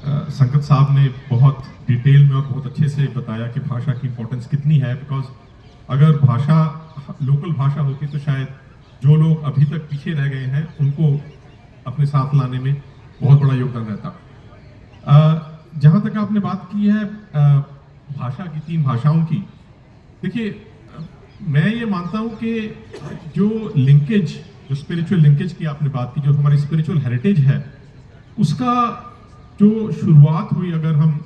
संकट साहब ने बहुत डिटेल में और बहुत अच्छे से बताया कि भाषा की इंपॉर्टेंस कितनी है, बिकॉज अगर भाषा लोकल भाषा होती तो शायद जो लोग अभी तक पीछे रह गए हैं उनको अपने साथ लाने में बहुत बड़ा योगदान रहता। जहाँ तक आपने बात की है भाषा की, 3 भाषाओं की, देखिए मैं ये मानता हूँ कि जो लिंकेज, जो स्पिरिचुअल लिंकेज की आपने बात की, जो हमारी स्पिरिचुअल हेरिटेज है, उसका जो शुरुआत हुई, अगर हम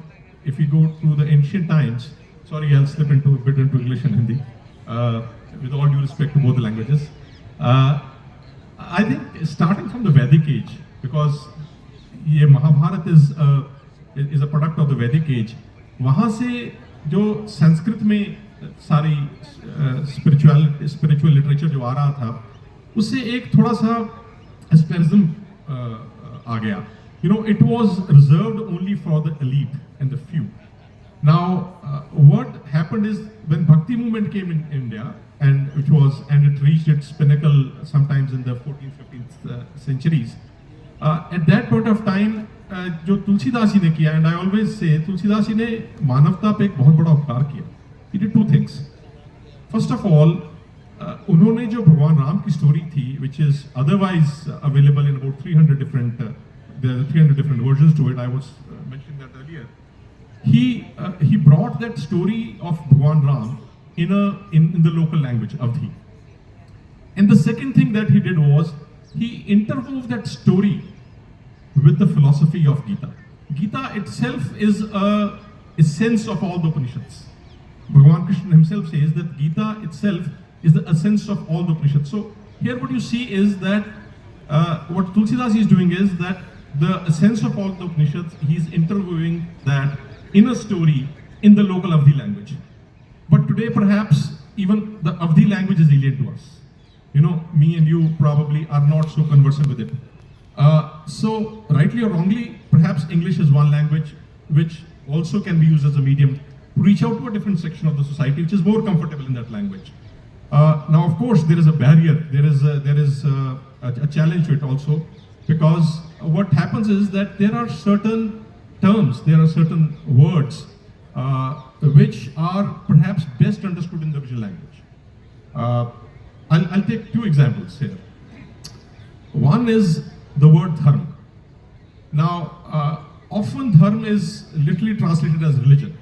if you go to the ancient times, sorry I will slip into bit into English and Hindi with all due respect to both languages, I think starting from the Vedic age, because ये Mahabharata is a product of the Vedic age, वहाँ से जो संस्कृत में सारी spiritual literature जो आ रहा था, उससे एक थोड़ा सा एस्पेरिज्म आ गया. You know, it was reserved only for the elite and the few. Now, what happened is when Bhakti movement came in India, and it reached its pinnacle sometimes in the 14th, 15th centuries. At that point of time, जो तुलसीदास जी ने किया, and I always say Tulsidas ji ने मानवता पे एक बहुत बड़ा उपकार किया. He did 2 things. First of all, उन्होंने जो भगवान राम की स्टोरी थी, which is otherwise available in about 300 different there are 300 different versions to it. I was mentioning that earlier. He brought that story of Bhagwan Ram in the local language, Avdhi. And the second thing that he did was he interwove that story with the philosophy of Gita. Gita itself is a essence of all the Upanishads. Bhagavan Krishna himself says that Gita itself is the essence of all the Upanishads. So here what you see is that what Tulsidas is doing is that the essence of all the Upanishads, he's interviewing that in a story in the local Avdhi language. But today perhaps even the Avdhi language is alien to us. You know, me and you probably are not so conversant with it. So rightly or wrongly, perhaps English is one language which also can be used as a medium to reach out to a different section of the society which is more comfortable in that language. Now of course there is a barrier, there is a challenge to it also, because what happens is that there are certain terms, there are certain words which are perhaps best understood in the original language. I'll take 2 examples here. One is the word dharma. Now, often dharma is literally translated as religion,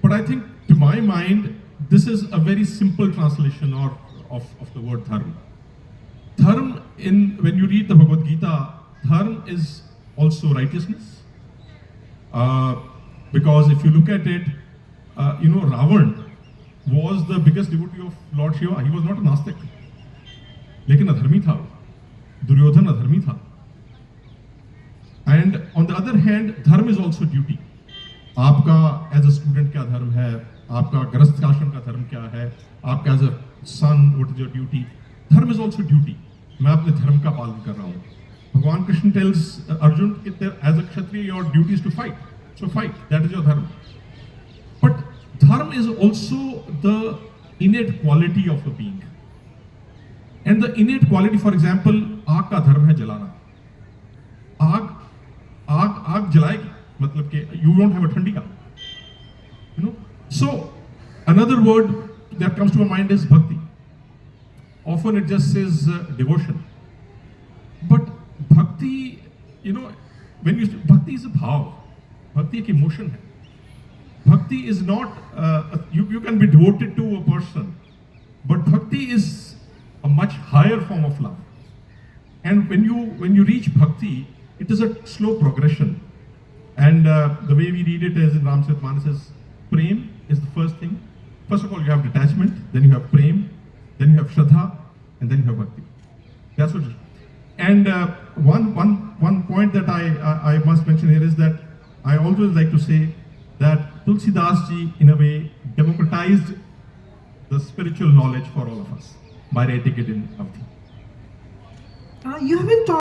but I think to my mind this is a very simple translation of the word dharma. Dharma, when you read the Bhagavad Gita, dharma is also righteousness, because if you look at it, you know, Ravan was the biggest devotee of Lord Shiva. He was not a Nastik, लेकिन अधर्मी था. दुर्योधन अधर्मी था. And on the other hand, dharma is also duty. आपका as a student क्या धर्म है, आपका गृहस्थ आश्रम का धर्म क्या है, आपका as a son what is your duty. Dharma is also duty. मैं अपने धर्म का पालन कर रहा हूँ. Bhagavan Krishna tells Arjun, as a Kshatriya, your duty is to fight. So fight, that is your dharma. But dharma is also the innate quality of a being. And the innate quality, for example, आग का धर्म है जलाना. आग जलाएगी, मतलब कि you won't have a ठंडी का. You know. So another word that comes to my mind is bhakti. Often it just says devotion. But bhakti, you know, bhakti is a bhav. Bhakti एक emotion है. Bhakti is not, you can be devoted to a person, but bhakti is a much higher form of love. And when you reach bhakti, it is a slow progression. And the way we read it is in Ramcharitmanas says, prem is the first thing. First of all, you have detachment, then you have prem, then you have shraddha, and then you have bhakti. That's what it is. And one point that I must mention here is that I always like to say that Tulsidas ji, in a way, democratized the spiritual knowledge for all of us by writing it in Avdhi. You have been